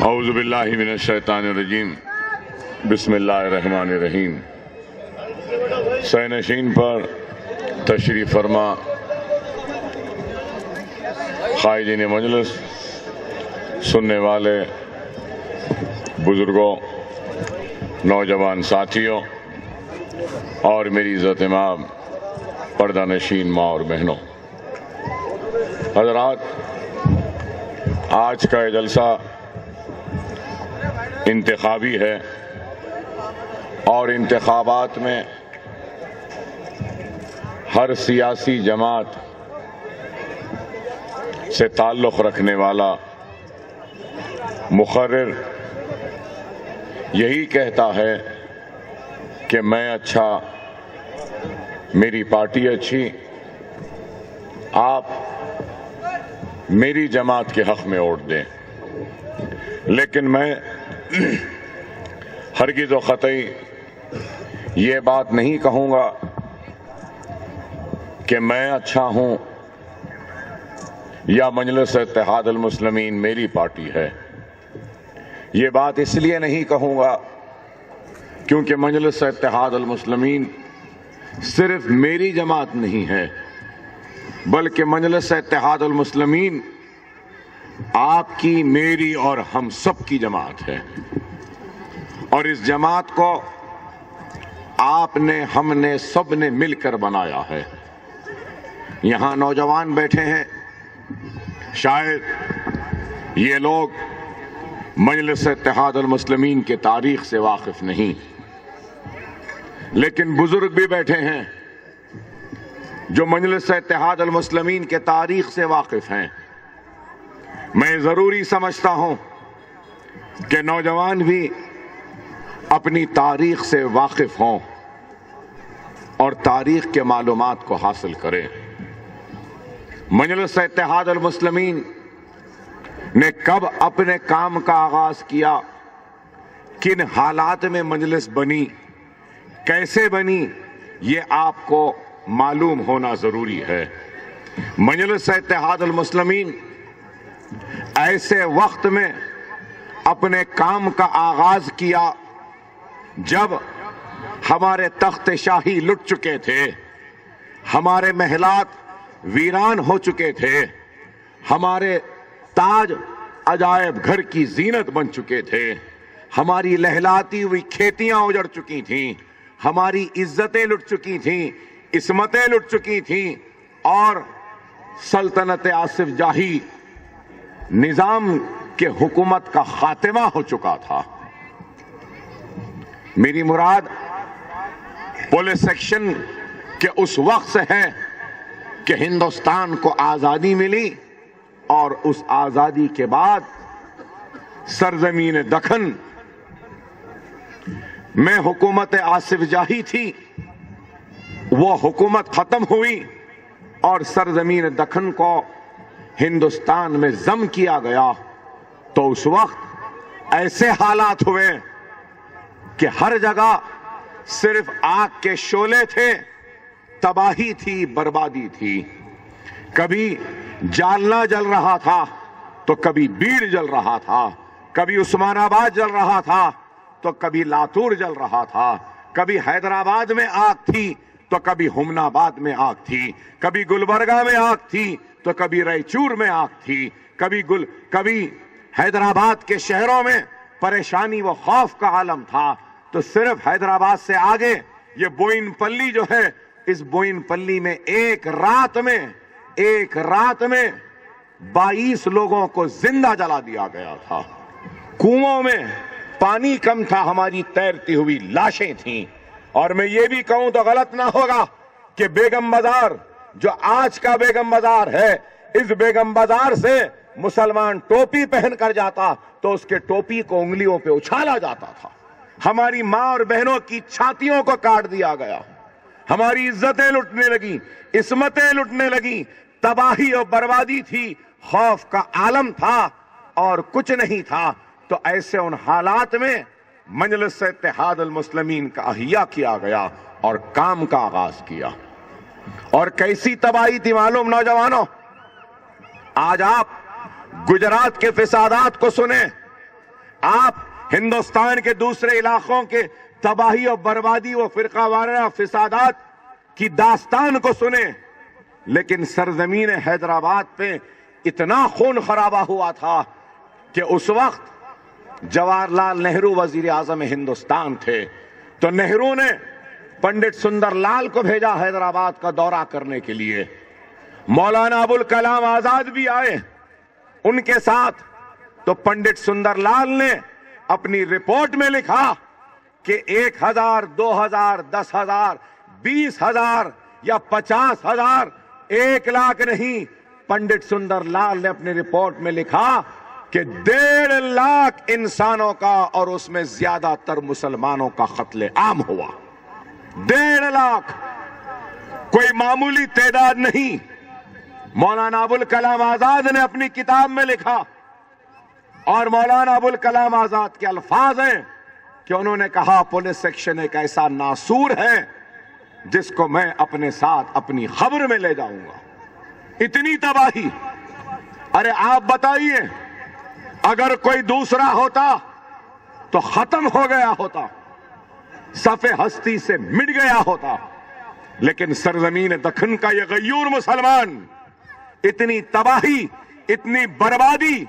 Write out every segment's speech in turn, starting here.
اعوذ باللہ من الشیطان الرجیم بسم اللہ الرحمن الرحیم۔ سینشین پر تشریف فرما قائدین مجلس، سننے والے بزرگوں، نوجوان ساتھیوں اور میری عزت امام پردہ نشین ماں اور بہنوں، حضرات، آج کا یہ جلسہ انتخابی ہے اور انتخابات میں ہر سیاسی جماعت سے تعلق رکھنے والا مقرر یہی کہتا ہے کہ میں اچھا، میری پارٹی اچھی، آپ میری جماعت کے حق میں ووٹ دیں۔ لیکن میں ہرگز و قطعی یہ بات نہیں کہوں گا کہ میں اچھا ہوں یا مجلس اتحاد المسلمین میری پارٹی ہے۔ یہ بات اس لیے نہیں کہوں گا کیونکہ مجلس اتحاد المسلمین صرف میری جماعت نہیں ہے، بلکہ مجلس اتحاد المسلمین آپ کی، میری اور ہم سب کی جماعت ہے، اور اس جماعت کو آپ نے، ہم نے، سب نے مل کر بنایا ہے۔ یہاں نوجوان بیٹھے ہیں، شاید یہ لوگ مجلس اتحاد المسلمین کے تاریخ سے واقف نہیں، لیکن بزرگ بھی بیٹھے ہیں جو مجلس اتحاد المسلمین کے تاریخ سے واقف ہیں۔ میں ضروری سمجھتا ہوں کہ نوجوان بھی اپنی تاریخ سے واقف ہوں اور تاریخ کے معلومات کو حاصل کریں۔ مجلس اتحاد المسلمین نے کب اپنے کام کا آغاز کیا، کن حالات میں مجلس بنی، کیسے بنی، یہ آپ کو معلوم ہونا ضروری ہے۔ مجلس اتحاد المسلمین ایسے وقت میں اپنے کام کا آغاز کیا جب ہمارے تخت شاہی لٹ چکے تھے، ہمارے محلات ویران ہو چکے تھے، ہمارے تاج عجائب گھر کی زینت بن چکے تھے، ہماری لہلاتی ہوئی کھیتیاں اجڑ چکی تھیں، ہماری عزتیں لٹ چکی تھیں، عصمتیں لٹ چکی تھیں، اور سلطنت آصف جاہی نظام کے حکومت کا خاتمہ ہو چکا تھا۔ میری مراد پولیس ایکشن کے اس وقت سے ہے کہ ہندوستان کو آزادی ملی، اور اس آزادی کے بعد سرزمین دکن میں حکومت آصف جاہی تھی، وہ حکومت ختم ہوئی اور سرزمین دکن کو ہندوستان میں ضم کیا گیا۔ تو اس وقت ایسے حالات ہوئے کہ ہر جگہ صرف آگ کے شعلے تھے، تباہی تھی، بربادی تھی۔ کبھی جالنا جل رہا تھا تو کبھی بیڑ جل رہا تھا، کبھی عثمان آباد جل رہا تھا تو کبھی لاتور جل رہا تھا، کبھی حیدرآباد میں آگ تھی تو کبھی ہمن آباد میں آگ تھی، کبھی گلبرگہ میں آگ تھی تو کبھی رائچور میں آگ تھی، کبھی حیدرآباد کے شہروں میں پریشانی و خوف کا عالم تھا۔ تو صرف حیدرآباد سے آگے یہ بوئن پلی جو ہے، اس بوئن پلی میں ایک رات میں 22 لوگوں کو زندہ جلا دیا گیا تھا۔ کنووں میں پانی کم تھا، ہماری تیرتی ہوئی لاشیں تھیں۔ اور میں یہ بھی کہوں تو غلط نہ ہوگا کہ بیگم بازار جو آج کا بیگم بازار ہے، اس بیگم بازار سے مسلمان ٹوپی پہن کر جاتا تو اس کے ٹوپی کو انگلیوں پہ اچھالا جاتا تھا۔ ہماری ماں اور بہنوں کی چھاتیوں کو کاٹ دیا گیا، ہماری عزتیں لٹنے لگیں، عصمتیں لٹنے لگیں، تباہی اور بربادی تھی، خوف کا عالم تھا اور کچھ نہیں تھا۔ تو ایسے ان حالات میں مجلس اتحاد المسلمین کا احیاء کیا گیا اور کام کا آغاز کیا۔ اور کیسی تباہی تھی معلوم نوجوانوں؟ آج آپ گجرات کے فسادات کو سنیں، آپ ہندوستان کے دوسرے علاقوں کے تباہی اور بربادی و فرقہ وارانہ فسادات کی داستان کو سنیں، لیکن سرزمین حیدرآباد پہ اتنا خون خرابہ ہوا تھا کہ اس وقت جواہر لال نہرو وزیر اعظم ہندوستان تھے، تو نہرو نے پنڈت سندر لال کو بھیجا حیدرآباد کا دورہ کرنے کے لیے۔ مولانا ابوالکلام آزاد بھی آئے ان کے ساتھ، تو پنڈت سندر لال نے اپنی رپورٹ میں لکھا کہ 1000، 2000، 10,000، 20,000 یا 50,000، 1 لاکھ نہیں، پنڈت سندر لال نے اپنی رپورٹ میں لکھا کہ 1.5 لاکھ انسانوں کا اور اس میں زیادہ تر مسلمانوں کا قتل عام ہوا۔ 1.5 لاکھ کوئی معمولی تعداد نہیں۔ مولانا ابوالکلام آزاد نے اپنی کتاب میں لکھا، اور مولانا ابوالکلام آزاد کے الفاظ ہیں کہ انہوں نے کہا پولیس ایکشن ایک ایسا ناسور ہے جس کو میں اپنے ساتھ اپنی خبر میں لے جاؤں گا۔ اتنی تباہی۔ ارے آپ بتائیے، اگر کوئی دوسرا ہوتا تو ختم ہو گیا ہوتا، صف ہستی سے مٹ گیا ہوتا، لیکن سرزمین دکن کا یہ غیور مسلمان اتنی تباہی، اتنی بربادی،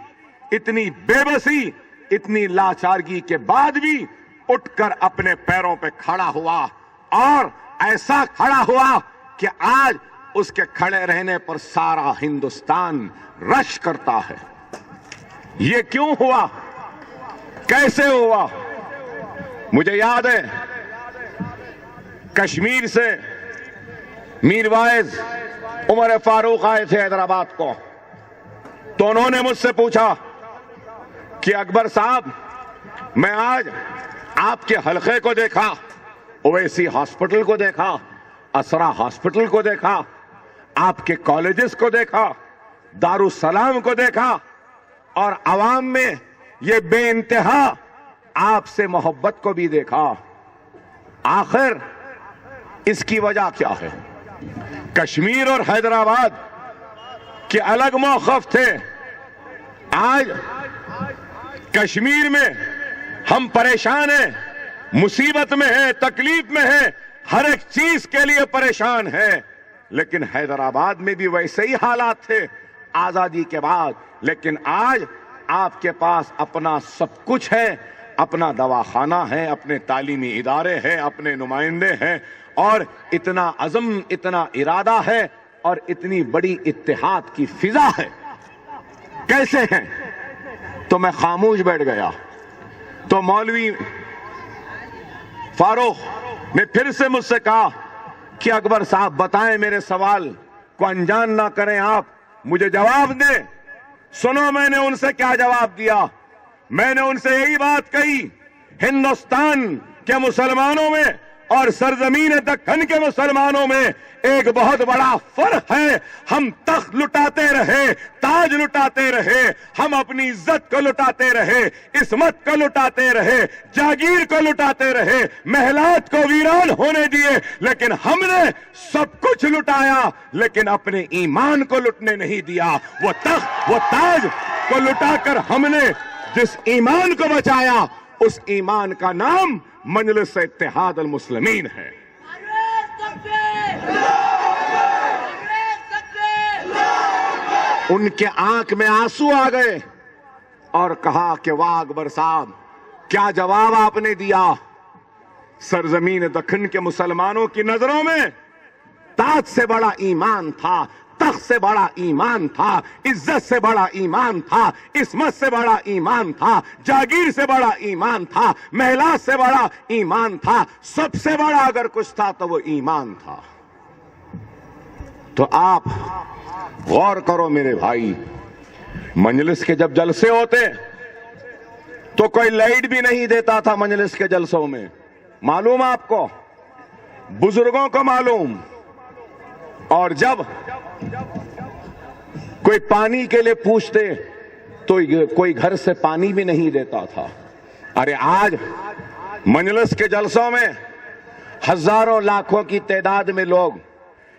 اتنی بے بسی، اتنی لاچارگی کے بعد بھی اٹھ کر اپنے پیروں پہ کھڑا ہوا، اور ایسا کھڑا ہوا کہ آج اس کے کھڑے رہنے پر سارا ہندوستان رش کرتا ہے۔ یہ کیوں ہوا؟ کیسے ہوا؟ مجھے یاد ہے کشمیر سے میر وائز عمر فاروق آئے تھے حیدرآباد کو، تو انہوں نے مجھ سے پوچھا کہ اکبر صاحب، میں آج آپ کے حلقے کو دیکھا، اویسی ہاسپٹل کو دیکھا، اسرا ہاسپٹل کو دیکھا، آپ کے کالجز کو دیکھا، دارالسلام کو دیکھا، اور عوام میں یہ بے انتہا آپ سے محبت کو بھی دیکھا۔ آخر اس کی وجہ کیا ہے؟ کشمیر اور حیدرآباد کے الگ موقف تھے۔ آج کشمیر میں ہم پریشان ہیں، مصیبت میں ہیں، تکلیف میں ہیں، ہر ایک چیز کے لیے پریشان ہیں، لیکن حیدرآباد میں بھی ویسے ہی حالات تھے آزادی کے بعد۔ لیکن آج آپ کے پاس اپنا سب کچھ ہے، اپنا دواخانہ ہے، اپنے تعلیمی ادارے ہیں، اپنے نمائندے ہیں، اور اتنا عزم، اتنا ارادہ ہے، اور اتنی بڑی اتحاد کی فضا ہے۔ کیسے ہیں؟ تو میں خاموش بیٹھ گیا، تو مولوی فاروق نے پھر سے مجھ سے کہا کہ اکبر صاحب بتائیں، میرے سوال کو انجان نہ کریں، آپ مجھے جواب دیں۔ سنو میں نے ان سے کیا جواب دیا۔ میں نے ان سے یہی بات کہی، ہندوستان کے مسلمانوں میں اور سرزمین دکن کے مسلمانوں میں ایک بہت بڑا فرق ہے۔ ہم تخت لٹاتے رہے، تاج لٹاتے رہے، ہم اپنی عزت کو لٹاتے رہے، عصمت کو لٹاتے رہے، جاگیر کو لٹاتے رہے، محلات کو ویران ہونے دیے، لیکن ہم نے سب کچھ لٹایا، لیکن اپنے ایمان کو لٹنے نہیں دیا۔ وہ تخت، وہ تاج کو لٹا کر ہم نے جس ایمان کو بچایا، اس ایمان کا نام مجلس اتحاد المسلمین ہے۔ ان کے آنکھ میں آنسو آ گئے اور کہا کہ واہ اکبر صاحب، کیا جواب آپ نے دیا۔ سرزمین دکن کے مسلمانوں کی نظروں میں تاج سے بڑا ایمان تھا، تخت سے بڑا ایمان تھا، عزت سے بڑا ایمان تھا، عصمت سے بڑا ایمان تھا، جاگیر سے بڑا ایمان تھا، محلات سے بڑا ایمان تھا، سب سے بڑا اگر کچھ تھا تو وہ ایمان تھا۔ تو آپ غور کرو میرے بھائی، مجلس کے جب جلسے ہوتے تو کوئی لائٹ بھی نہیں دیتا تھا مجلس کے جلسوں میں، معلوم آپ کو، بزرگوں کو معلوم۔ اور جب کوئی پانی کے لیے پوچھتے تو کوئی گھر سے پانی بھی نہیں دیتا تھا۔ ارے آج مجلس کے جلسوں میں ہزاروں لاکھوں کی تعداد میں لوگ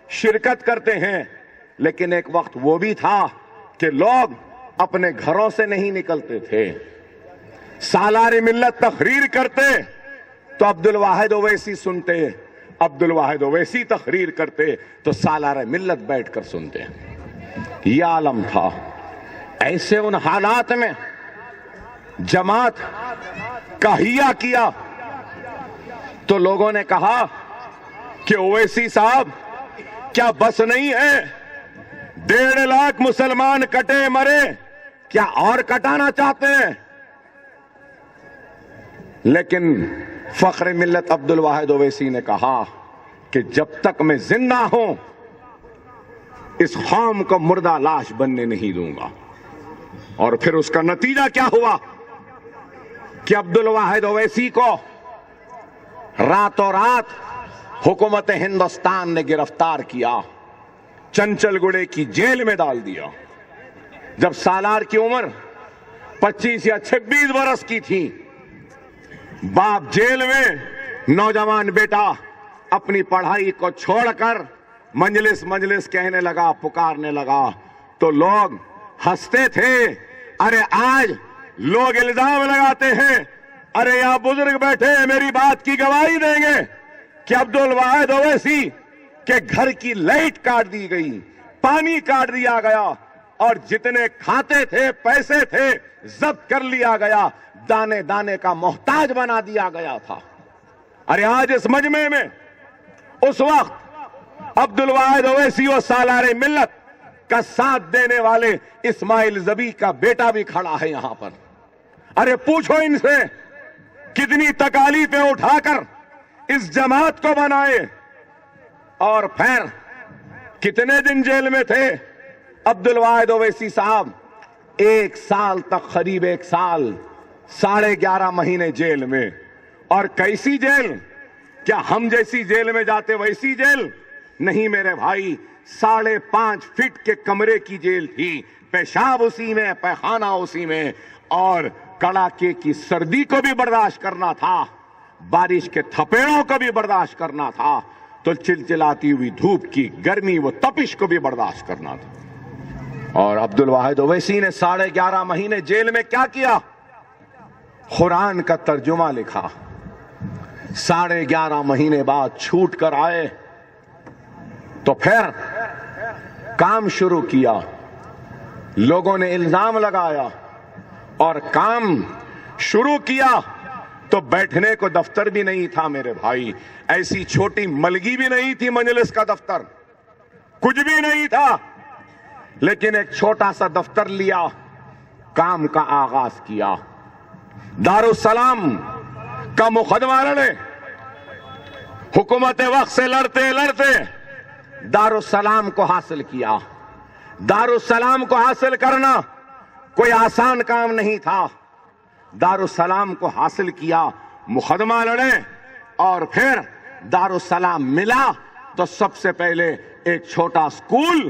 شرکت کرتے ہیں، لیکن ایک وقت وہ بھی تھا کہ لوگ اپنے گھروں سے نہیں نکلتے تھے۔ سالار ملت تقریر کرتے تو عبد الواحد اویسی سنتے، عبد الواحد اویسی تقریر کرتے تو سالار ملت بیٹھ کر سنتے. یہ عالم تھا. ایسے ان حالات میں جماعت کا حیا کیا تو لوگوں نے کہا کہ اویسی صاحب کیا بس نہیں ہے؟ 1.5 لاکھ مسلمان کٹے مرے، کیا اور کٹانا چاہتے ہیں؟ لیکن فخر ملت عبد الواحد اویسی نے کہا کہ جب تک میں زندہ ہوں اس قوم کو مردہ لاش بننے نہیں دوں گا. اور پھر اس کا نتیجہ کیا ہوا کہ عبد الواحد اویسی کو راتوں رات حکومت ہندوستان نے گرفتار کیا، چنچل گڑے کی جیل میں ڈال دیا. جب سالار کی عمر 25 یا 26 برس کی تھی، باپ جیل میں، نوجوان بیٹا اپنی پڑھائی کو چھوڑ کر مجلس کہنے لگا، پکارنے لگا تو لوگ ہنستے تھے. ارے آج لوگ الزام لگاتے ہیں، ارے یہاں بزرگ بیٹھے میری بات کی گواہی دیں گے کہ عبد الواحد اویسی کے گھر کی لائٹ کاٹ دی گئی، پانی کاٹ دیا گیا، اور جتنے کھاتے تھے پیسے تھے ضبط کر لیا گیا، دانے دانے کا محتاج بنا دیا گیا تھا. ارے آج اس مجمع میں اس وقت عبد الواحد اویسی و سالار ملت کا ساتھ دینے والے اسماعیل ذبیح کا بیٹا بھی کھڑا ہے یہاں پر. ارے پوچھو ان سے کتنی تکالیفیں اٹھا کر اس جماعت کو بنائے، اور پھر کتنے دن جیل میں تھے عبد الواحد اویسی صاحب؟ 1 سال تک، قریب 1 سال، 11.5 مہینے جیل میں. اور کیسی جیل؟ کیا ہم جیسی جیل میں جاتے ویسی جیل؟ نہیں میرے بھائی، 5.5 فٹ کے کمرے کی جیل تھی، پیشاب اسی میں، پیخانہ اسی میں، اور کڑاکے کی سردی کو بھی برداشت کرنا تھا، بارش کے تھپیڑوں کو بھی برداشت کرنا تھا، تو چلچلاتی ہوئی دھوپ کی گرمی و تپش کو بھی برداشت کرنا تھا. اور عبد الواحد اویسی نے 11.5 مہینے جیل میں کیا کیا؟ قرآن کا ترجمہ لکھا. 11.5 مہینے بعد چھوٹ کر آئے تو پھر کام شروع کیا. لوگوں نے الزام لگایا اور کام شروع کیا تو بیٹھنے کو دفتر بھی نہیں تھا میرے بھائی. ایسی چھوٹی ملگی بھی نہیں تھی مجلس کا دفتر، کچھ بھی نہیں تھا. لیکن ایک چھوٹا سا دفتر لیا، کام کا آغاز کیا. دارالسلام کا مقدمہ لڑے، حکومت وقت سے لڑتے لڑتے دارالسلام کو حاصل کیا. دارالسلام کو حاصل کرنا کوئی آسان کام نہیں تھا. دارالسلام کو حاصل کیا، مقدمہ لڑے، اور پھر دارالسلام ملا تو سب سے پہلے ایک چھوٹا اسکول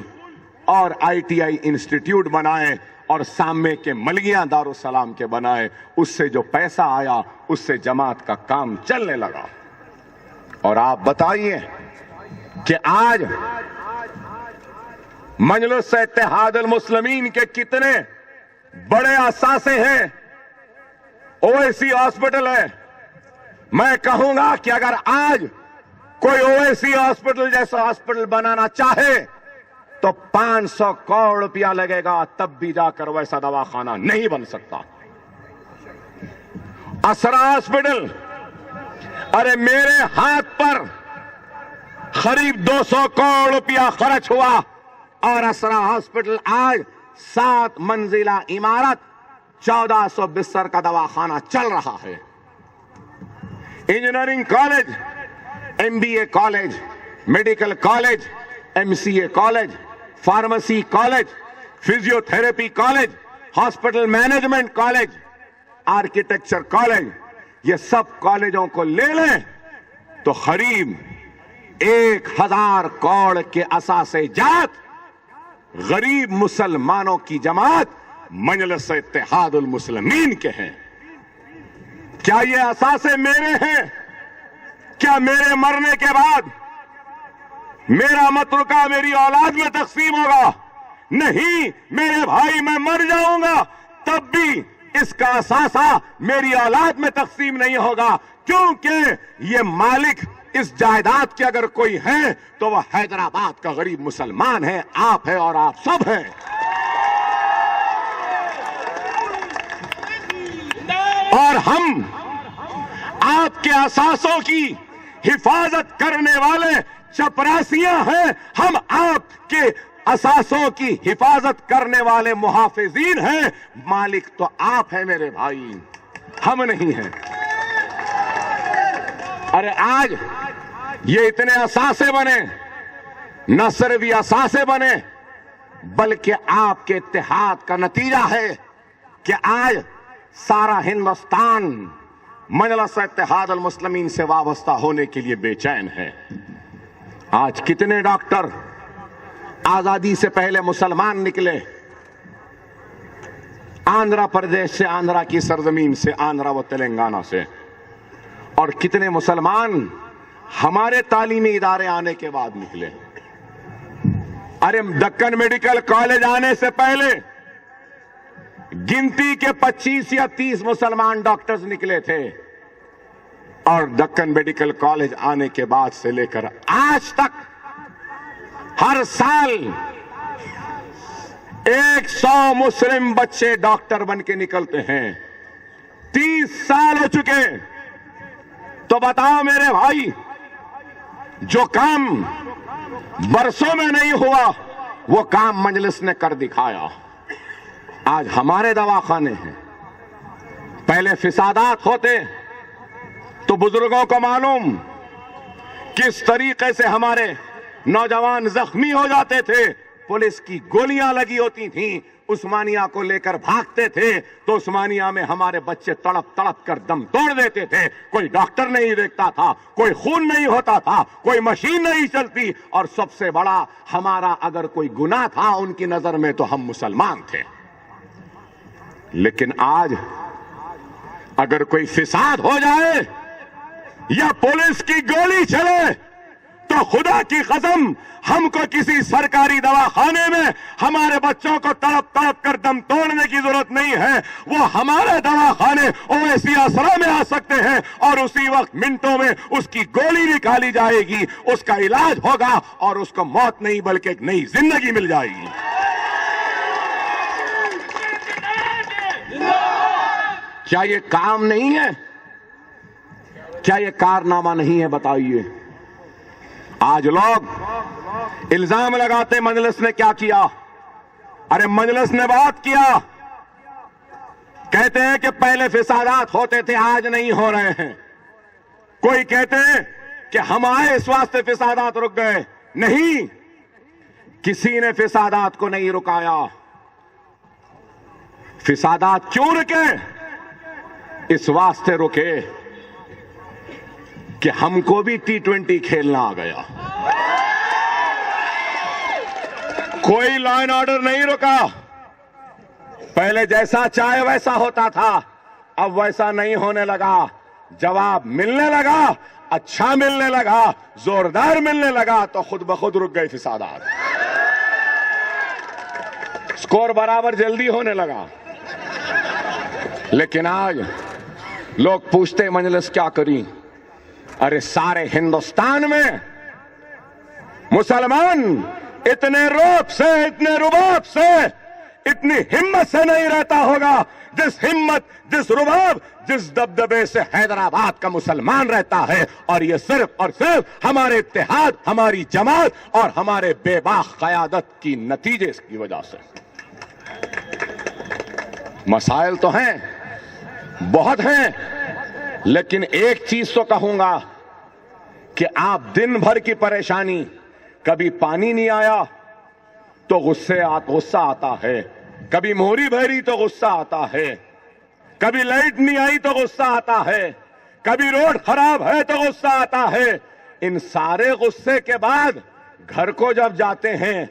اور ITI انسٹیٹیوٹ بنائے، اور سامنے کے ملگیاں دارالسلام کے بنائے. اس سے جو پیسہ آیا اس سے جماعت کا کام چلنے لگا. اور آپ بتائیے کہ آج مجلس اتحاد المسلمین کے کتنے بڑے اثاثے ہیں. اویسی ہاسپٹل ہے. میں کہوں گا کہ اگر آج کوئی اویسی ہاسپٹل جیسا ہاسپٹل بنانا چاہے تو 500 کروڑ روپیہ لگے گا، تب بھی جا کر ویسا دواخانہ نہیں بن سکتا. اسرا ہاسپٹل، ارے میرے ہاتھ پر قریب 200 کروڑ روپیہ خرچ ہوا، اور اسرا ہاسپٹل آج 7 منزلہ عمارت، 1400 بستر کا دواخانہ چل رہا ہے. Engineering college, MBA college, medical college, MCA college, pharmacy college, physio therapy college, hospital management college, architecture college, یہ سب کالجوں کو لے لیں تو قریب 1000 کروڑ کے اثاثے جات غریب مسلمانوں کی جماعت مجلس اتحاد المسلمین کے ہیں. کیا یہ اثاثے میرے ہیں؟ کیا میرے مرنے کے بعد میرا مترکہ میری اولاد میں تقسیم ہوگا؟ نہیں میرے بھائی، میں مر جاؤں گا تب بھی اس کا اثاثہ میری اولاد میں تقسیم نہیں ہوگا، کیونکہ یہ مالک اس جائیداد کے اگر کوئی ہے تو وہ حیدرآباد کا غریب مسلمان ہے، آپ ہے اور آپ سب ہیں۔ اور ہم آپ کے اثاثوں کی حفاظت کرنے والے چپراسیاں ہیں، ہم آپ کے اثاثوں کی حفاظت کرنے والے محافظین ہیں۔ مالک تو آپ ہیں میرے بھائی، ہم نہیں ہیں۔ ارے آج یہ اتنے اثاثے بنے، نہ صرف یہ اثاثے بنے بلکہ آپ کے اتحاد کا نتیجہ ہے کہ آج سارا ہندوستان مجلس اتحاد المسلمین سے وابستہ ہونے کے لیے بے چین ہے۔ آج کتنے ڈاکٹر آزادی سے پہلے مسلمان نکلے، آندھرا پردیش سے، آندھرا کی سرزمین سے، آندھرا و تلنگانہ سے، اور کتنے مسلمان ہمارے تعلیمی ادارے آنے کے بعد نکلے۔ ارے دکن میڈیکل کالج آنے سے پہلے گنتی کے 25 یا 30 مسلمان ڈاکٹرز نکلے تھے، اور دکن میڈیکل کالج آنے کے بعد سے لے کر آج تک ہر سال 100 مسلم بچے ڈاکٹر بن کے نکلتے ہیں۔ 30 سال ہو چکے، تو بتاؤ میرے بھائی، جو کام برسوں میں نہیں ہوا وہ کام مجلس نے کر دکھایا۔ آج ہمارے دواخانے ہیں، پہلے فسادات ہوتے تو بزرگوں کو معلوم کس طریقے سے ہمارے نوجوان زخمی ہو جاتے تھے، پولیس کی گولیاں لگی ہوتی تھیں، عثمانیہ کو لے کر بھاگتے تھے تو عثمانیہ میں ہمارے بچے تڑپ تڑپ کر دم توڑ دیتے تھے۔ کوئی ڈاکٹر نہیں دیکھتا تھا، کوئی خون نہیں ہوتا تھا، کوئی مشین نہیں چلتی، اور سب سے بڑا ہمارا اگر کوئی گناہ تھا ان کی نظر میں تو ہم مسلمان تھے۔ لیکن آج اگر کوئی فساد ہو جائے یا پولیس کی گولی چلے تو خدا کی قسم ہم کو کسی سرکاری دواخانے میں ہمارے بچوں کو تڑپ تڑپ کر دم توڑنے کی ضرورت نہیں ہے۔ وہ ہمارے دواخانے اویسی اسرا میں آ سکتے ہیں اور اسی وقت منٹوں میں اس کی گولی نکالی جائے گی، اس کا علاج ہوگا اور اس کو موت نہیں بلکہ ایک نئی زندگی مل جائے گی۔ کیا یہ کام نہیں ہے؟ کیا یہ کارنامہ نہیں ہے؟ بتائیے۔ آج لوگ الزام لگاتے مجلس نے کیا کیا؟ ارے مجلس نے بات کیا، کہتے ہیں کہ پہلے فسادات ہوتے تھے آج نہیں ہو رہے ہیں۔ کوئی کہتے ہیں کہ ہم آئے اس واسطے فسادات رک گئے، نہیں، کسی نے فسادات کو نہیں رکایا۔ فسادات کیوں رکے؟ اس واسطے رکے کہ ہم کو بھی T20 کھیلنا آ گیا۔ کوئی لا اینڈ آرڈر نہیں رکا، پہلے جیسا چاہے ویسا ہوتا تھا، اب ویسا نہیں ہونے لگا۔ جواب ملنے لگا، اچھا ملنے لگا، زوردار ملنے لگا تو خود بخود رک گئے فسادات۔ سکور برابر جلدی ہونے لگا۔ لیکن آج لوگ پوچھتے مجلس کیا کری؟ ارے سارے ہندوستان میں مسلمان اتنے روب سے، اتنے رباب سے، اتنی ہمت سے نہیں رہتا ہوگا جس ہمت، جس رباب، جس دبدبے سے حیدرآباد کا مسلمان رہتا ہے، اور یہ صرف اور صرف ہمارے اتحاد، ہماری جماعت اور ہمارے بے باک قیادت کی نتیجے کی وجہ سے۔ مسائل تو ہیں، بہت ہیں، لیکن ایک چیز تو کہوں گا کہ آپ دن بھر کی پریشانی، کبھی پانی نہیں آیا تو غصہ آتا ہے، کبھی مہری بھری تو غصہ آتا ہے، کبھی لائٹ نہیں آئی تو غصہ آتا ہے، کبھی روڈ خراب ہے تو غصہ آتا ہے۔ ان سارے غصے کے بعد گھر کو جب جاتے ہیں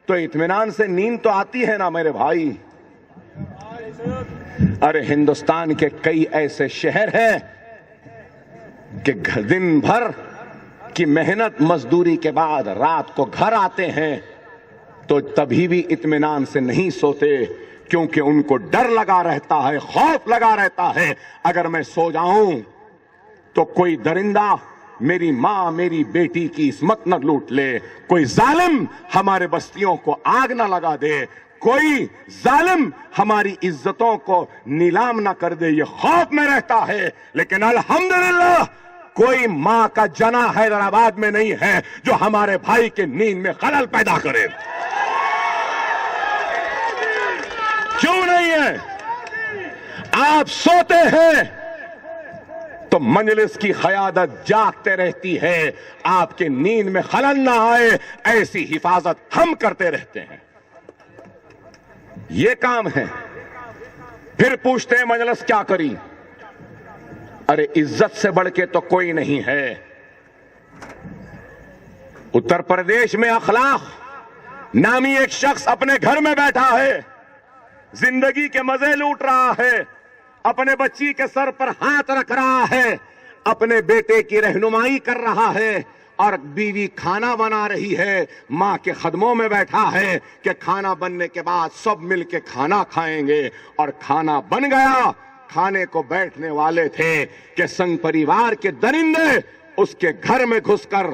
تو اطمینان سے نیند تو آتی ہے نا میرے بھائی۔ ارے ہندوستان کے کئی ایسے شہر ہیں کہ دن بھر کی محنت مزدوری کے بعد رات کو گھر آتے ہیں تو تبھی بھی اطمینان سے نہیں سوتے، کیونکہ ان کو ڈر لگا رہتا ہے, خوف لگا رہتا ہے. اگر میں سو جاؤں تو کوئی درندہ میری ماں میری بیٹی کی عصمت نہ لوٹ لے, کوئی ظالم ہمارے بستیوں کو آگ نہ لگا دے, کوئی ظالم ہماری عزتوں کو نیلام نہ کر دے, یہ خوف میں رہتا ہے. لیکن الحمدللہ کوئی ماں کا جنا حیدرآباد میں نہیں ہے جو ہمارے بھائی کے نیند میں خلل پیدا کرے. کیوں نہیں ہے؟ آپ سوتے ہیں تو مجلس کی قیادت جاگتے رہتی ہے, آپ کے نیند میں خلل نہ آئے ایسی حفاظت ہم کرتے رہتے ہیں. یہ کام ہے. پھر پوچھتے ہیں مجلس کیا کری؟ ارے عزت سے بڑھ کے تو کوئی نہیں ہے. اتر پردیش میں اخلاق نامی ایک شخص اپنے گھر میں بیٹھا ہے, زندگی کے مزے لوٹ رہا ہے, اپنے بچی کے سر پر ہاتھ رکھ رہا ہے, اپنے بیٹے کی رہنمائی کر رہا ہے, اور بیوی کھانا بنا رہی ہے, ماں کے خدموں میں بیٹھا ہے کہ کھانا بننے کے بعد سب مل کے کھانا کھائیں گے. اور کھانا بن گیا, کھانے کو بیٹھنے والے تھے کہ سنگ پریوار کے درندے اس کے گھر میں گھس کر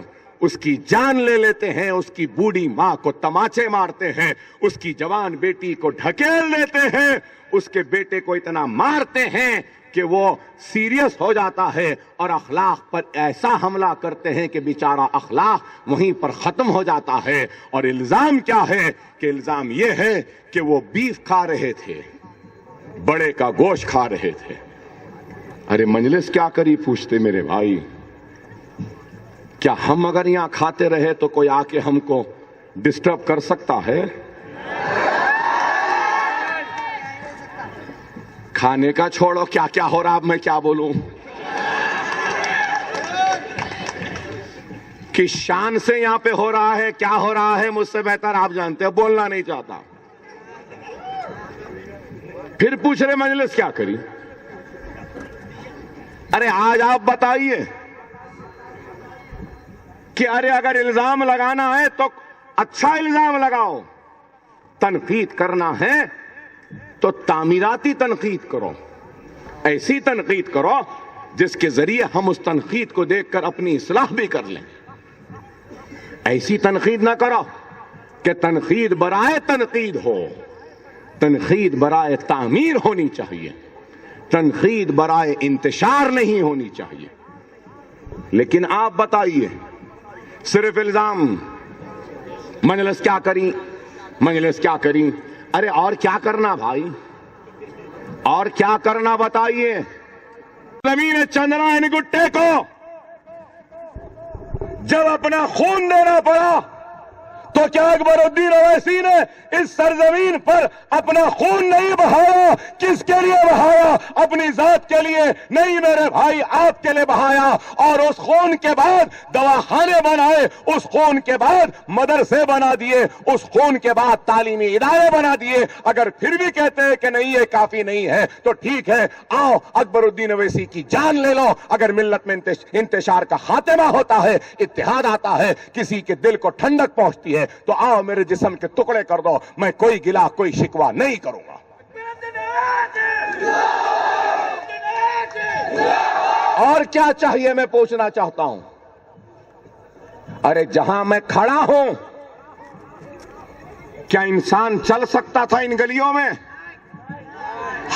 اس کی جان لے لیتے ہیں, اس کی بوڑھی ماں کو تماچے مارتے ہیں, اس کی جوان بیٹی کو ڈھکیل دیتے ہیں, اس کے بیٹے کو اتنا مارتے ہیں کہ وہ سیریس ہو جاتا ہے, اور اخلاق پر ایسا حملہ کرتے ہیں کہ بیچارہ اخلاق وہیں پر ختم ہو جاتا ہے. اور الزام کیا ہے؟ کہ الزام یہ ہے کہ وہ بیف کھا رہے تھے, بڑے کا گوشت کھا رہے تھے. ارے مجلس کیا کری پوچھتے میرے بھائی؟ کیا ہم اگر یہاں کھاتے رہے تو کوئی آ کے ہم کو ڈسٹرب کر سکتا ہے؟ کھانے کا چھوڑو, کیا کیا ہو رہا, اب میں کیا بولوں؟ کس شان سے یہاں پہ ہو رہا ہے, کیا ہو رہا ہے, مجھ سے بہتر آپ جانتے ہیں, بولنا نہیں چاہتا. پھر پوچھ رہے مجلس کیا کری؟ ارے آج آپ بتائیے کہ ارے اگر الزام لگانا ہے تو اچھا الزام لگاؤ, تنقید کرنا ہے تو تعمیراتی تنقید کرو, ایسی تنقید کرو جس کے ذریعے ہم اس تنقید کو دیکھ کر اپنی اصلاح بھی کر لیں. ایسی تنقید نہ کرو کہ تنقید برائے تنقید ہو, تنقید برائے تعمیر ہونی چاہیے, تنقید برائے انتشار نہیں ہونی چاہیے. لیکن آپ بتائیے, صرف الزام. مجلس کیا کری, مجلس کیا کری؟ ارے اور کیا کرنا بھائی, اور کیا کرنا بتائیے. زمین چندرائن گٹے کو جب اپنا خون دینا پڑا تو کیا اکبر الدین اویسی نے اس سرزمین پر اپنا خون نہیں بہایا؟ کس کے لیے بہایا؟ اپنی ذات کے لیے نہیں میرے بھائی, آپ کے لیے بہایا. اور اس خون کے بعد دواخانے بنائے, اس خون کے بعد مدرسے بنا دیے, اس خون کے بعد تعلیمی ادارے بنا دیے. اگر پھر بھی کہتے ہیں کہ نہیں یہ کافی نہیں ہے تو ٹھیک ہے, آؤ اکبر الدین اویسی کی جان لے لو. اگر ملت میں انتشار کا خاتمہ ہوتا ہے, اتحاد آتا ہے, کسی کے دل کو ٹھنڈک پہنچتی ہے, تو آؤ میرے جسم کے ٹکڑے کر دو, میں کوئی گلا کوئی شکوہ نہیں کروں گا. اور کیا چاہیے میں پوچھنا چاہتا ہوں. ارے جہاں میں کھڑا ہوں کیا انسان چل سکتا تھا ان گلیوں میں؟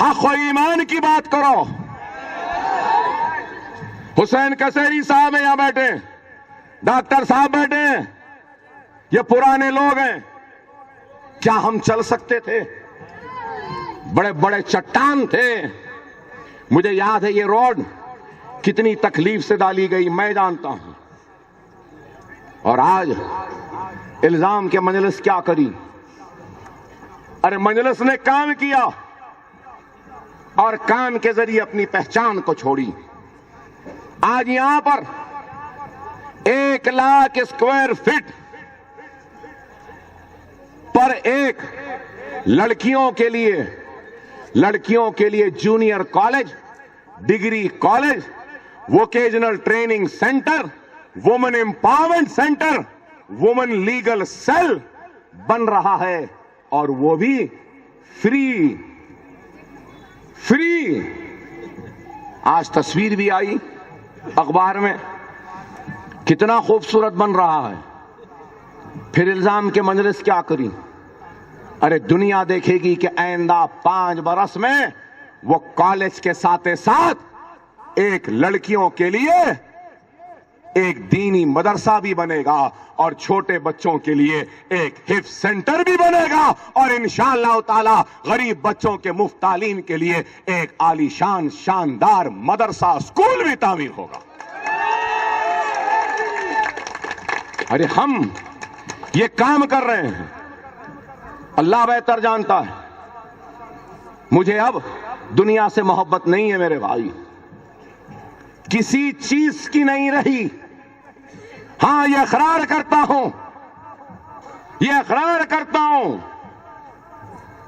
حق و ایمان کی بات کرو. حسین کسیری صاحب یہاں بیٹھے, ڈاکٹر صاحب بیٹھے, یہ پرانے لوگ ہیں. کیا ہم چل سکتے تھے؟ بڑے بڑے چٹان تھے. مجھے یاد ہے یہ روڈ کتنی تکلیف سے ڈالی گئی, میں جانتا ہوں. اور آج الزام کے مجلس کیا کری؟ ارے مجلس نے کام کیا اور کام کے ذریعے اپنی پہچان کو چھوڑی. آج یہاں پر 1,00,000 اسکوائر فٹ پر ایک لڑکیوں کے لیے junior college, degree college, vocational training centre, women empowerment centre, women legal cell بن رہا ہے, اور وہ بھی فری فری. آج تصویر بھی آئی اخبار میں, کتنا خوبصورت بن رہا ہے. پھر الزام کے مجلس کیا کری؟ ارے دنیا دیکھے گی کہ آئندہ 5 برس میں وہ کالج کے ساتھ ساتھ ایک لڑکیوں کے لیے ایک دینی مدرسہ بھی بنے گا, اور چھوٹے بچوں کے لیے ایک حفظ سینٹر بھی بنے گا, اور انشاءاللہ تعالی غریب بچوں کے مفت تعلیم کے لیے ایک عالی شان شاندار مدرسہ اسکول بھی تعمیر ہوگا. ارے ہم یہ کام کر رہے ہیں, اللہ بہتر جانتا ہے. مجھے اب دنیا سے محبت نہیں ہے میرے بھائی, کسی چیز کی نہیں رہی. ہاں یہ اقرار کرتا ہوں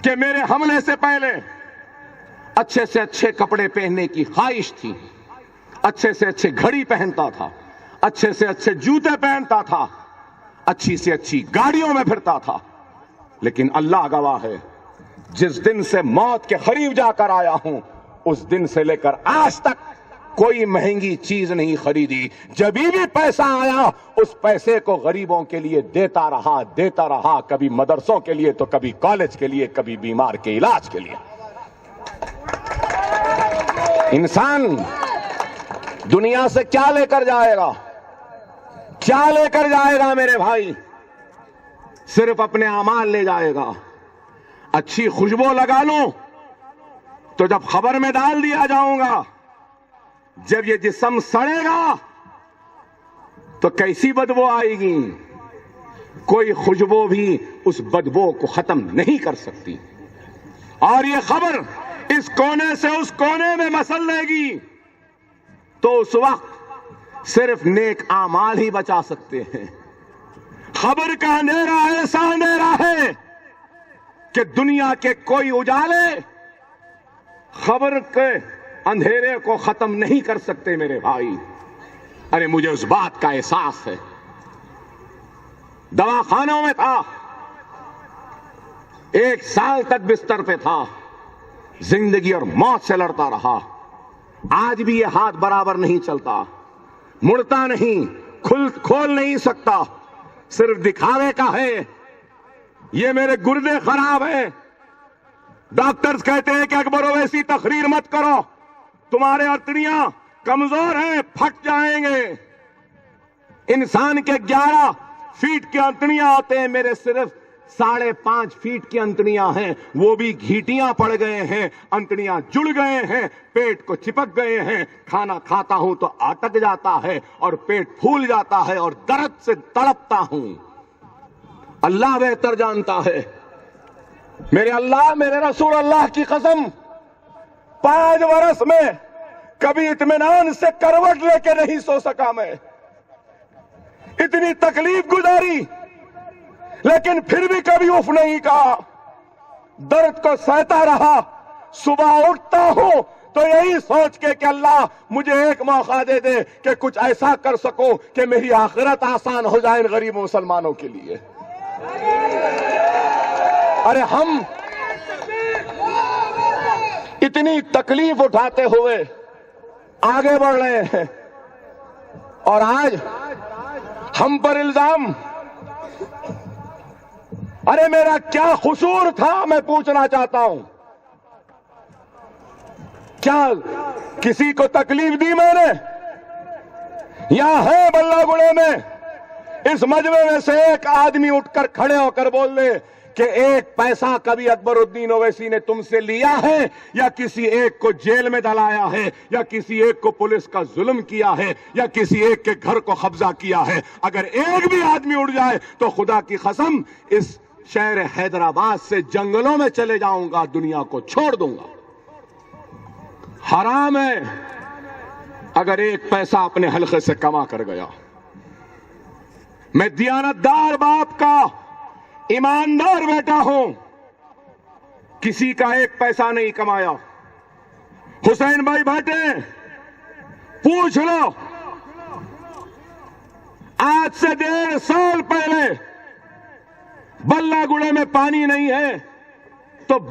کہ میرے حملے سے پہلے اچھے سے اچھے کپڑے پہننے کی خواہش تھی, اچھے سے اچھے گھڑی پہنتا تھا, اچھے سے اچھے جوتے پہنتا تھا, اچھی سے اچھی گاڑیوں میں پھرتا تھا. لیکن اللہ گواہ ہے, جس دن سے موت کے قریب جا کر آیا ہوں اس دن سے لے کر آج تک کوئی مہنگی چیز نہیں خریدی. جب بھی پیسہ آیا اس پیسے کو غریبوں کے لیے دیتا رہا, کبھی مدرسوں کے لیے تو کبھی کالج کے لیے, کبھی بیمار کے علاج کے لیے. انسان دنیا سے کیا لے کر جائے گا؟ کیا لے کر جائے گا میرے بھائی؟ صرف اپنے اعمال لے جائے گا. اچھی خوشبو لگا لوں تو جب خبر میں ڈال دیا جاؤں گا, جب یہ جسم سڑے گا تو کیسی بدبو آئے گی. کوئی خوشبو بھی اس بدبو کو ختم نہیں کر سکتی. اور یہ خبر اس کونے سے اس کونے میں مسل لے گی تو اس وقت صرف نیک اعمال ہی بچا سکتے ہیں. خبر کا اندھیرا ایسا اندھیرا ہے کہ دنیا کے کوئی اجالے خبر کے اندھیرے کو ختم نہیں کر سکتے میرے بھائی. ارے مجھے اس بات کا احساس ہے. دواخانوں میں تھا, 1 سال تک بستر پہ تھا, زندگی اور موت سے لڑتا رہا. آج بھی یہ ہاتھ برابر نہیں چلتا, مڑتا نہیں, کھول نہیں سکتا, صرف دکھاوے کا ہے. یہ میرے گردے خراب ہیں. ڈاکٹرز کہتے ہیں کہ اکبر اویسی تقریر مت کرو, تمہارے ارتریاں کمزور ہیں, پھٹ جائیں گے. انسان کے 11 فیٹ کے انتڑیاں ہوتے ہیں, میرے صرف 5.5 فیٹ کی انتڑیاں ہیں, وہ بھی گھیٹیاں پڑ گئے ہیں, انتڑیاں جڑ گئے ہیں, پیٹ کو چپک گئے ہیں. کھانا کھاتا ہوں تو اٹک جاتا ہے اور پیٹ پھول جاتا ہے اور درد سے تڑپتا ہوں. اللہ بہتر جانتا ہے. میرے اللہ, میرے رسول اللہ کی قسم, 5 برس میں کبھی اطمینان سے کروٹ لے کے نہیں سو سکا میں. اتنی تکلیف گزاری لیکن پھر بھی کبھی اف نہیں کہا. درد کو سہتا رہا. صبح اٹھتا ہوں تو یہی سوچ کے کہ اللہ مجھے ایک موقع دے دے کہ کچھ ایسا کر سکوں کہ میری آخرت آسان ہو جائے غریب مسلمانوں کے لیے. ارے ہم اتنی تکلیف اٹھاتے ہوئے آگے بڑھ رہے ہیں, اور آج ہم پر الزام. ارے میرا کیا قصور تھا میں پوچھنا چاہتا ہوں. کیا کسی کو تکلیف دی میں نے؟ یہاں ہے بلہ گڑے میں اس مجمع میں سے ایک آدمی اٹھ کر کھڑے ہو کر بول دے کہ 1 پیسہ کبھی اکبر الدین اویسی نے تم سے لیا ہے, یا کسی ایک کو جیل میں ڈلایا ہے, یا کسی ایک کو پولیس کا ظلم کیا ہے, یا کسی ایک کے گھر کو قبضہ کیا ہے. اگر ایک بھی آدمی اٹھ جائے تو خدا کی قسم اس شہر حیدرآباد سے جنگلوں میں چلے جاؤں گا, دنیا کو چھوڑ دوں گا. حرام ہے اگر 1 پیسہ اپنے حلقے سے کما کر گیا. میں دیانتدار باپ کا ایماندار بیٹا ہوں, کسی کا 1 پیسہ نہیں کمایا. حسین بھائی بیٹھے, پوچھ لو, آج سے 1.5 سال پہلے بلہ گڑے میں پانی نہیں ہے تو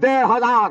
1,500.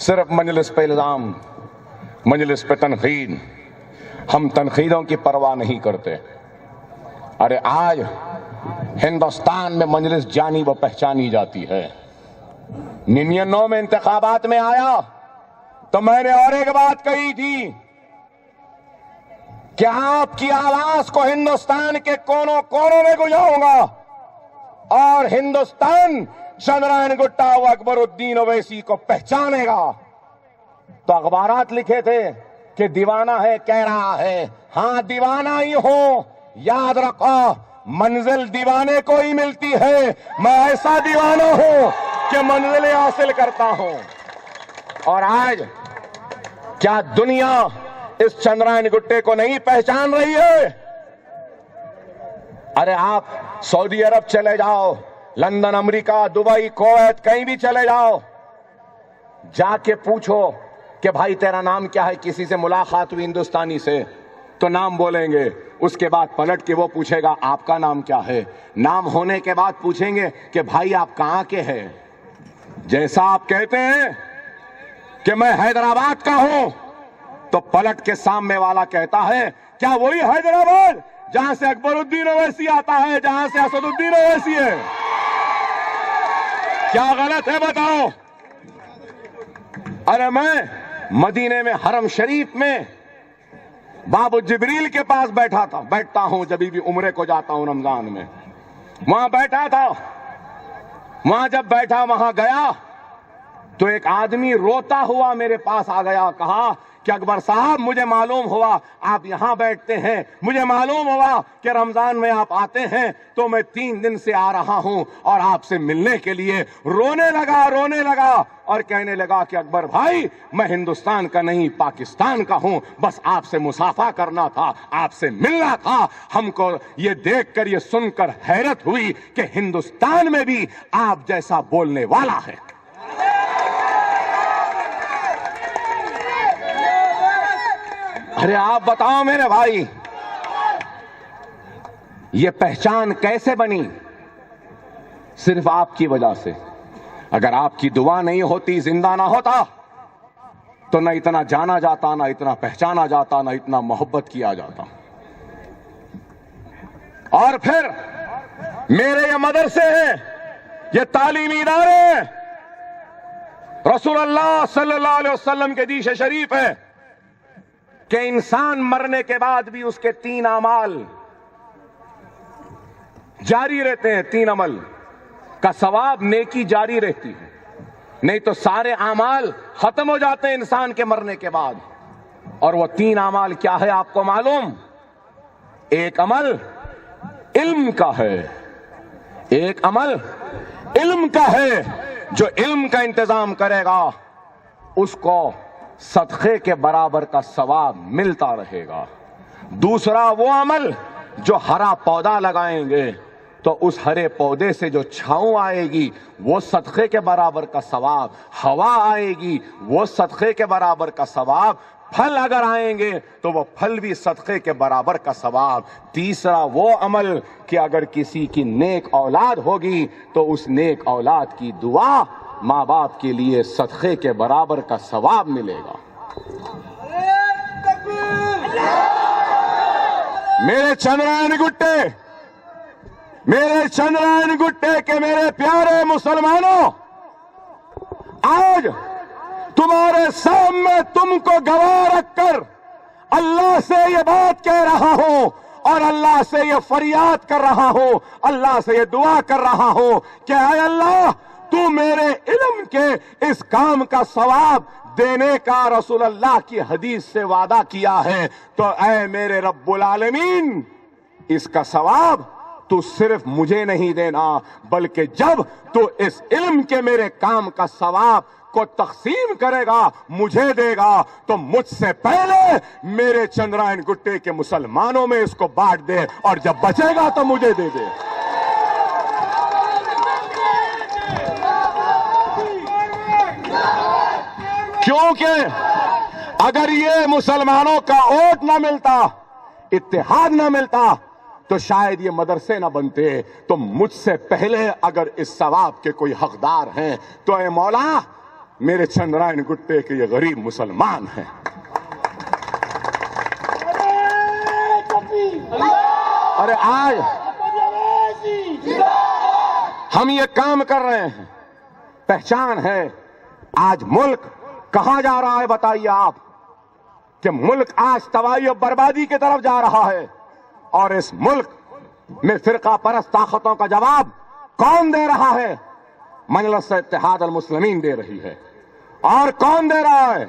صرف مجلس پہ الزام، مجلس پہ تنقید، ہم تنقیدوں کی پرواہ نہیں کرتے۔ ارے آج ہندوستان میں مجلس جانی و پہچانی جاتی ہے۔ 99 میں انتخابات میں آیا تو میں نے اور ایک بات کہی تھی کہ آپ کی آواز کو ہندوستان کے کونوں کونوں میں گونجاؤں گا، اور ہندوستان چندرائن گٹا و اکبر الدین اویسی کو پہچانے گا۔ تو اخبارات لکھے تھے کہ دیوانہ ہے کہہ رہا ہے، ہاں دیوانہ ہی ہوں، یاد رکھو منزل دیوانے کو ہی ملتی ہے، میں ایسا دیوانہ ہوں کہ منزلیں حاصل کرتا ہوں۔ اور آج کیا دنیا اس چندرائن گٹے کو نہیں پہچان رہی ہے؟ ارے آپ سعودی عرب چلے جاؤ، لندن، امریکہ، دبئی، کویت، کہیں بھی چلے جاؤ، جا کے پوچھو کہ بھائی تیرا نام کیا ہے، کسی سے ملاقات ہوئی ہندوستانی سے تو نام بولیں گے، اس کے بعد پلٹ کے وہ پوچھے گا آپ کا نام کیا ہے، نام ہونے کے بعد پوچھیں گے کہ بھائی آپ کہاں کے ہیں۔ جیسا آپ کہتے ہیں کہ میں حیدرآباد کا ہوں تو پلٹ کے سامنے والا کہتا ہے کیا وہی حیدرآباد جہاں سے اکبر الدین اویسی آتا ہے، جہاں سے اسد الدین اویسی ہے؟ کیا غلط ہے بتاؤ؟ ارے میں مدینے میں حرم شریف میں باب جبریل کے پاس بیٹھتا ہوں جب بھی عمرے کو جاتا ہوں رمضان میں، وہاں بیٹھا تھا، وہاں جب بیٹھا وہاں گیا تو ایک آدمی روتا ہوا میرے پاس آ گیا، کہا کہ اکبر صاحب مجھے معلوم ہوا آپ یہاں بیٹھتے ہیں، مجھے معلوم ہوا کہ رمضان میں آپ آتے ہیں، تو میں 3 دن سے آ رہا ہوں اور آپ سے ملنے کے لیے۔ رونے لگا اور کہنے لگا کہ اکبر بھائی میں ہندوستان کا نہیں پاکستان کا ہوں، بس آپ سے مصافحہ کرنا تھا، آپ سے ملنا تھا۔ ہم کو یہ دیکھ کر، یہ سن کر حیرت ہوئی کہ ہندوستان میں بھی آپ جیسا بولنے والا ہے۔ ارے آپ بتاؤ میرے بھائی، یہ پہچان کیسے بنی؟ صرف آپ کی وجہ سے۔ اگر آپ کی دعا نہیں ہوتی، زندہ نہ ہوتا، تو نہ اتنا جانا جاتا، نہ اتنا پہچانا جاتا، نہ اتنا محبت کیا جاتا۔ اور پھر میرے یہ مدرسے ہیں، یہ تعلیمی ادارے ہیں، رسول اللہ صلی اللہ علیہ وسلم کے حدیث شریف ہے کہ انسان مرنے کے بعد بھی اس کے 3 اعمال جاری رہتے ہیں، 3 عمل کا ثواب، نیکی جاری رہتی ہے، نہیں تو سارے اعمال ختم ہو جاتے ہیں انسان کے مرنے کے بعد۔ اور وہ 3 اعمال کیا ہے آپ کو معلوم؟ ایک عمل علم کا ہے، ایک عمل علم کا ہے، جو علم کا انتظام کرے گا اس کو صدقے کے برابر کا ثواب ملتا رہے گا۔ دوسرا وہ عمل جو ہرا پودا لگائیں گے تو اس ہرے پودے سے جو چھاؤں آئے گی وہ صدقے کے برابر کا ثواب، ہوا آئے گی وہ صدقے کے برابر کا ثواب، پھل اگر آئیں گے تو وہ پھل بھی صدقے کے برابر کا ثواب۔ تیسرا وہ عمل کہ اگر کسی کی نیک اولاد ہوگی تو اس نیک اولاد کی دعا ماں باپ کے لیے صدقے کے برابر کا ثواب ملے گا۔ میرے چندرائن گٹے کے میرے پیارے مسلمانوں، آج تمہارے سامنے تم کو گواہ رکھ کر اللہ سے یہ بات کہہ رہا ہوں اور اللہ سے یہ فریاد کر رہا ہوں، اللہ سے یہ دعا کر رہا ہوں کہ اے اللہ تو میرے علم کے اس کام کا ثواب دینے کا رسول اللہ کی حدیث سے وعدہ کیا ہے، تو اے میرے رب العالمین اس کا ثواب تو صرف مجھے نہیں دینا، بلکہ جب تو اس علم کے میرے کام کا ثواب کو تقسیم کرے گا، مجھے دے گا، تو مجھ سے پہلے میرے چندرائن گٹے کے مسلمانوں میں اس کو بانٹ دے، اور جب بچے گا تو مجھے دے دے۔ کیونکہ اگر یہ مسلمانوں کا ووٹ نہ ملتا، اتحاد نہ ملتا، تو شاید یہ مدرسے نہ بنتے۔ تو مجھ سے پہلے اگر اس ثواب کے کوئی حقدار ہیں تو اے مولا میرے چندرائن گٹے کے یہ غریب مسلمان ہیں. ارے آج ہم یہ کام کر رہے ہیں, پہچان ہے. آج ملک کہاں جا رہا ہے بتائیے آپ, کہ ملک آج تباہی اور بربادی کی طرف جا رہا ہے. اور اس ملک میں فرقہ پرست طاقتوں کا جواب کون دے رہا ہے؟ مجلس اتحاد المسلمین دے رہی ہے. اور کون دے رہا ہے؟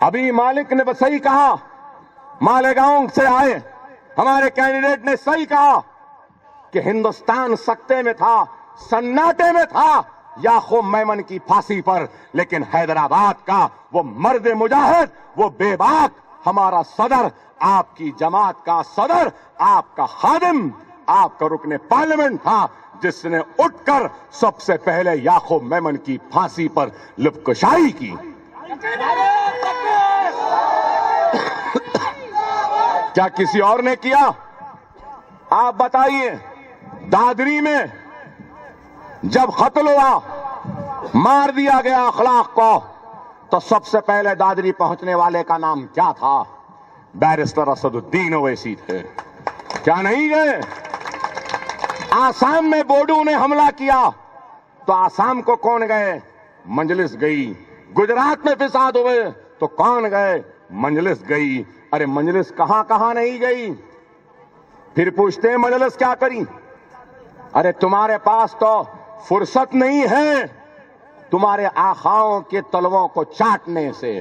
ابھی مالک نے صحیح کہا, مالیگاؤں سے آئے ہمارے کینڈیڈیٹ نے صحیح کہا کہ ہندوستان سکتے میں تھا, سناٹے میں تھا, یعقوب میمن کی پھانسی پر, لیکن حیدرآباد کا وہ مرد مجاہد, وہ بے باک ہمارا صدر, آپ کی جماعت کا صدر, آپ کا خادم, آپ کا رکن پارلیمنٹ تھا, جس نے اٹھ کر سب سے پہلے یعقوب میمن کی پھانسی پر لبکشائی کی. کیا کسی اور نے کیا؟ آپ بتائیے. دادری میں جب قتل ہوا, مار دیا گیا اخلاق کو, تو سب سے پہلے دادری پہنچنے والے کا نام کیا تھا؟ بیرسٹر اسد الدین اویسی تھے. کیا نہیں گئے؟ آسام میں بوڈو نے حملہ کیا تو آسام کو کون گئے؟ مجلس گئی. گجرات میں فساد ہوئے تو کون گئے؟ مجلس گئی. ارے مجلس کہاں کہاں نہیں گئی؟ پھر پوچھتے ہیں مجلس کیا کری؟ ارے تمہارے پاس تو فرصت نہیں ہے تمہارے آقاؤں کے تلووں کو چاٹنے سے,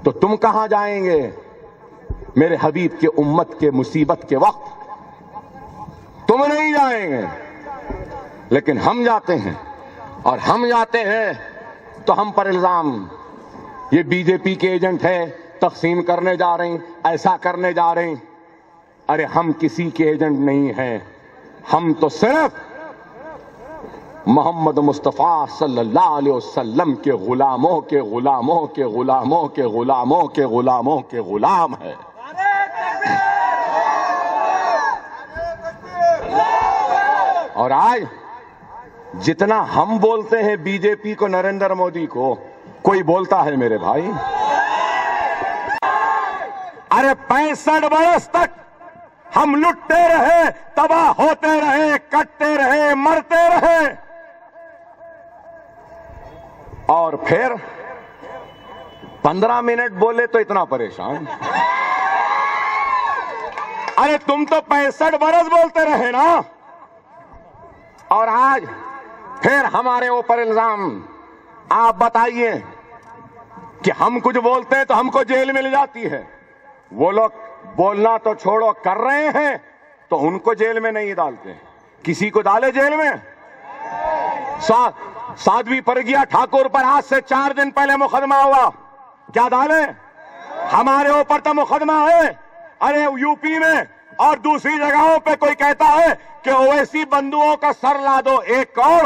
تو تم کہاں جائیں گے؟ میرے حبیب کے امت کے مصیبت کے وقت تم نہیں جائیں گے, لیکن ہم جاتے ہیں. اور ہم جاتے ہیں تو ہم پر الزام, یہ بی جے پی کے ایجنٹ ہے, تقسیم کرنے جا رہے ہیں, ایسا کرنے جا رہے ہیں. ارے ہم کسی کے ایجنٹ نہیں ہیں, ہم تو صرف محمد مصطفیٰ صلی اللہ علیہ وسلم کے غلاموں کے غلاموں کے غلاموں کے غلاموں کے غلاموں کے غلام ہیں. اور آج جتنا ہم بولتے ہیں بی جے پی کو, نریندر مودی کو, کوئی بولتا ہے میرے بھائی؟ ارے 65 برس تک ہم لٹتے رہے, تباہ ہوتے رہے, کٹتے رہے, مرتے رہے, اور پھر 15 منٹ بولے تو اتنا پریشان. ارے تم تو 65 برس بولتے رہے نا, اور آج پھر ہمارے اوپر الزام. آپ بتائیے کہ ہم کچھ بولتے ہیں تو ہم کو جیل میں لے جاتی ہے. وہ لوگ بولنا تو چھوڑو, کر رہے ہیں تو ان کو جیل میں نہیں ڈالتے. کسی کو ڈالے جیل میں؟ سادھوی پرگیا ٹھاکر پر آج سے 4 دن پہلے مقدمہ ہوا, کیا ڈالے؟ ہمارے اوپر تو مقدمہ ہے. ارے یو پی میں اور دوسری جگہوں پہ کوئی کہتا ہے کہ اویسی بندوقوں کا سر لا دو, ایک اور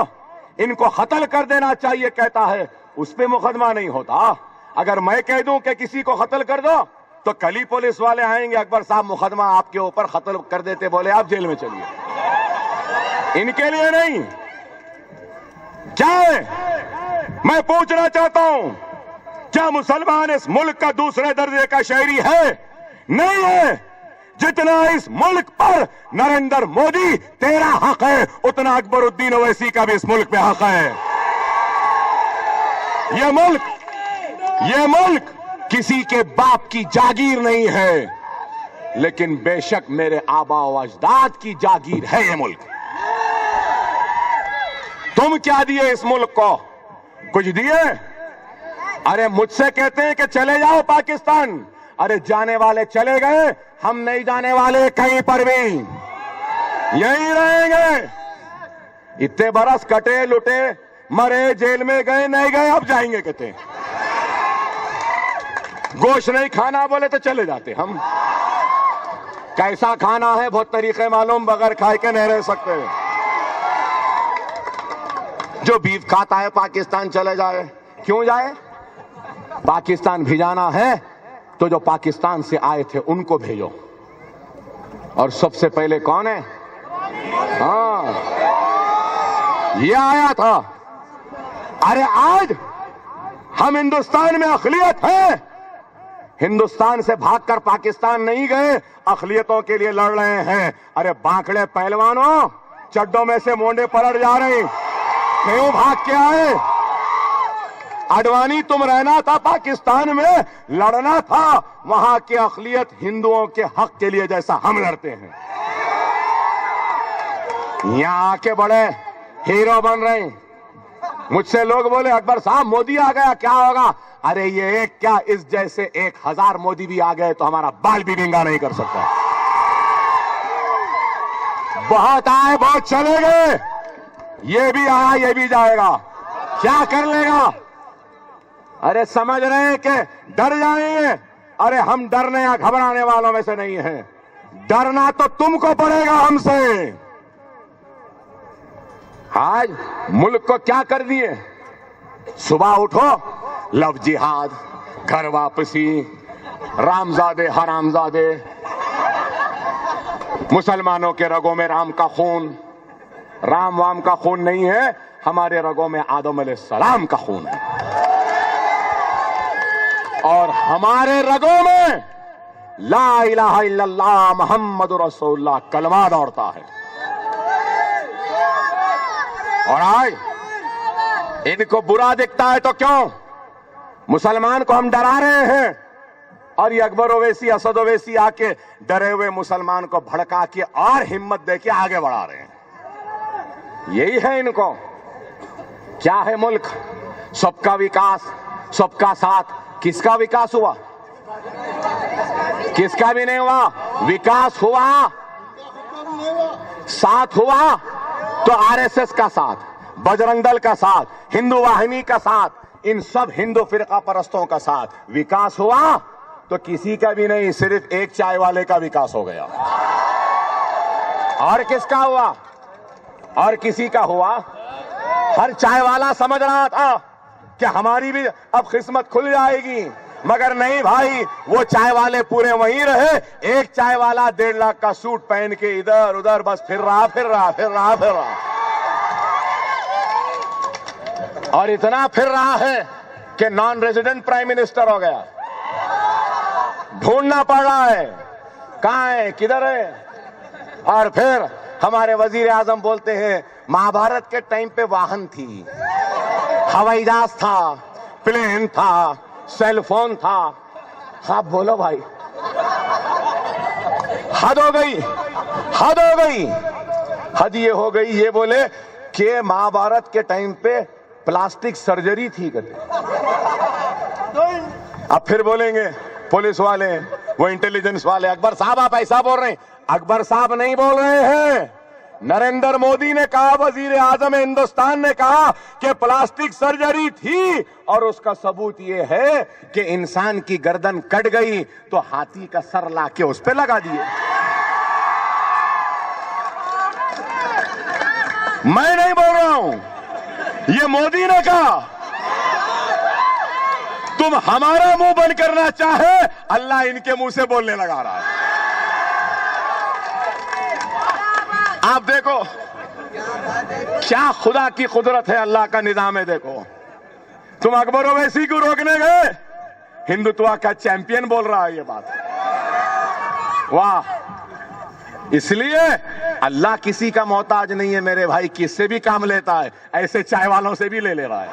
ان کو قتل کر دینا چاہیے کہتا ہے, اس پہ مقدمہ نہیں ہوتا. اگر میں کہہ دوں کہ کسی کو قتل کر دو تو کل ہی پولیس والے آئیں گے, اکبر صاحب مقدمہ آپ کے اوپر قتل کر دیتے, بولے آپ جیل میں چلیے. ان کے لیے نہیں. کیا ہے میں پوچھنا چاہتا ہوں, کیا مسلمان اس ملک کا دوسرے درجے کا شہری ہے؟ نہیں ہے. جتنا اس ملک پر نریندر مودی تیرا حق ہے, اتنا اکبر الدین اویسی کا بھی اس ملک پہ حق ہے. یہ ملک کسی کے باپ کی جاگیر نہیں ہے, لیکن بے شک میرے آبا و اجداد کی جاگیر ہے یہ ملک. تم کیا دیے اس ملک کو؟ کچھ دیے؟ ارے مجھ سے کہتے ہیں کہ چلے جاؤ پاکستان. ارے جانے والے چلے گئے, ہم نہیں جانے والے کہیں پر بھی, یہیں رہیں گے. اتنے برس کٹے, لٹے, مرے, جیل میں گئے, نہیں گئے, اب جائیں گے کہتے ہیں. گوشت نہیں کھانا بولے تو چلے جاتے ہم. کیسا کھانا ہے بہت طریقے معلوم, بغیر کھائے کے نہیں رہ سکتے. جو بیف کھاتا ہے پاکستان چلے جائے, کیوں جائے؟ پاکستان بھیجانا ہے تو جو پاکستان سے آئے تھے ان کو بھیجو. اور سب سے پہلے کون ہے؟ ہاں یہ آیا تھا. ارے آج ہم ہندوستان میں اقلیت ہیں. ہندوستان سے بھاگ کر پاکستان نہیں گئے, اقلیتوں کے لیے لڑ رہے ہیں. ارے بانکڑے پہلوانوں, چڈوں میں سے مونڈے پلٹ جا رہے ہیں, کیوں بھاگ کے آئے؟ اڈوانی تم رہنا تھا پاکستان میں, لڑنا تھا وہاں کی اقلیت ہندوؤں کے حق کے لیے جیسا ہم لڑتے ہیں. یہاں آ کے بڑے ہیرو بن رہے ہیں. مجھ سے لوگ بولے اکبر صاحب مودی آ گیا کیا ہوگا؟ ارے یہ ایک کیا, اس جیسے 1000 مودی بھی آ گئے تو ہمارا بال بھی ننگا نہیں کر سکتا. بہت آئے بہت چلے گئے, یہ بھی آیا یہ بھی جائے گا, کیا کر لے گا؟ ارے سمجھ رہے ہیں کہ ڈر جائیں گے. ارے ہم ڈرنے یا گھبرانے والوں میں سے نہیں ہیں, ڈرنا تو تم کو پڑے گا ہم سے. آج ملک کو کیا کر دیے؟ صبح اٹھو لو جہاد, گھر واپسی, رامزادے حرامزادے, مسلمانوں کے رگوں میں رام کا خون. رام وام کا خون نہیں ہے, ہمارے رگوں میں آدم علیہ السلام کا خون ہے, اور ہمارے رگوں میں لا الہ الا اللہ محمد رسول اللہ کلمہ دوڑتا ہے. اور آج ان کو برا دکھتا ہے تو کیوں؟ مسلمان کو ہم ڈرا رہے ہیں, اور یہ اکبر اویسی اسد اویسی آ کے ڈرے ہوئے مسلمان کو بھڑکا کے اور ہمت دے کے آگے بڑھا رہے ہیں. یہی ہے ان کو. کیا ہے ملک؟ سب کا وکاس, سب کا ساتھ. کس کا وکاس ہوا؟ کس کا بھی نہیں ہوا. وکاس ہوا, ساتھ ہوا تو آر ایس ایس کا ساتھ, بجرنگ دل کا ساتھ, ہندو واہنی کا ساتھ, ان سب ہندو فرقہ پرستوں کا ساتھ. وکاس ہوا تو کسی کا بھی نہیں, صرف ایک چائے والے کا وکاس ہو گیا. اور کس کا ہوا؟ اور کسی کا ہوا؟ ہر چائے والا سمجھ رہا تھا کہ ہماری بھی اب قسمت کھل جائے گی, مگر نہیں بھائی, وہ چائے والے پورے وہیں رہے. ایک چائے والا 1.5 لاکھ کا سوٹ پہن کے ادھر ادھر بس پھر رہا, اور اتنا پھر رہا ہے کہ نان ریزیڈنٹ پرائم منسٹر ہو گیا. ڈھونڈنا پڑ رہا ہے کہاں ہے, کدھر ہے. اور پھر ہمارے وزیر اعظم بولتے ہیں مہابھارت کے ٹائم پہ واہن تھی, ہوائی جہاز تھا, پلین تھا, سیل فون تھا. آپ بولو بھائی, حد ہو گئی, حد ہو گئی. حد یہ ہو گئی, یہ بولے کہ مہابھارت کے ٹائم پہ پلاسٹک سرجری تھی کرتے. اب پھر بولیں گے پولیس والے, وہ انٹیلیجنس والے, اکبر صاحب آپ ایسا بول رہے ہیں. اکبر صاحب نہیں بول رہے ہیں, نریندر مودی نے کہا, وزیر اعظم ہندوستان نے کہا کہ پلاسٹک سرجری تھی, اور اس کا ثبوت یہ ہے کہ انسان کی گردن کٹ گئی تو ہاتھی کا سر لا کے اس پہ لگا دیے. میں نہیں بول رہا ہوں, یہ مودی نے کہا. تم ہمارا منہ بند کرنا چاہے, اللہ ان کے منہ سے بولنے لگا رہا ہے. آپ دیکھو کیا خدا کی قدرت ہے, اللہ کا نظام ہے. دیکھو تم اکبر اویسی کو روکنے گئے, ہندوتوا کا چیمپئن بول رہا ہے یہ بات. واہ. اس لیے اللہ کسی کا محتاج نہیں ہے میرے بھائی, کس سے بھی کام لیتا ہے, ایسے چائے والوں سے بھی لے رہا ہے.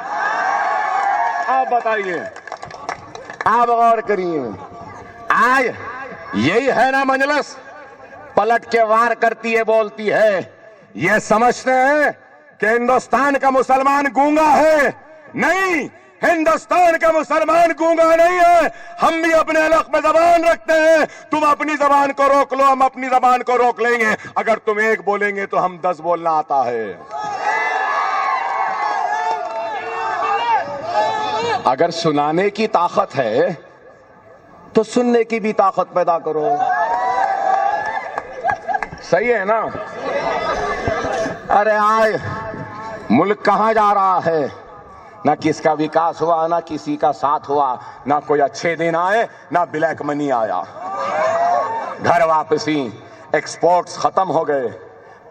آپ بتائیے, آپ غور کریے. آج یہی ہے نا مجلس, پلٹ کے وار کرتی ہے, بولتی ہے. یہ سمجھتے ہیں کہ ہندوستان کا مسلمان گونگا ہے. نہیں, ہندوستان کا مسلمان گونگا نہیں ہے. ہم بھی اپنے حلق میں زبان رکھتے ہیں. تم اپنی زبان کو روک لو, ہم اپنی زبان کو روک لیں گے. اگر تم ایک بولیں گے تو ہم 10 بولنا آتا ہے. اگر سنانے کی طاقت ہے تو سننے کی بھی طاقت پیدا کرو. صحیح ہے نا؟ ارے آئے ملک کہاں جا رہا ہے؟ نہ کس کا وکاس ہوا, نہ کسی کا ساتھ ہوا, نہ کوئی اچھے دن آئے, نہ بلیک منی آیا. گھر واپسی, ایکسپورٹس ختم ہو گئے,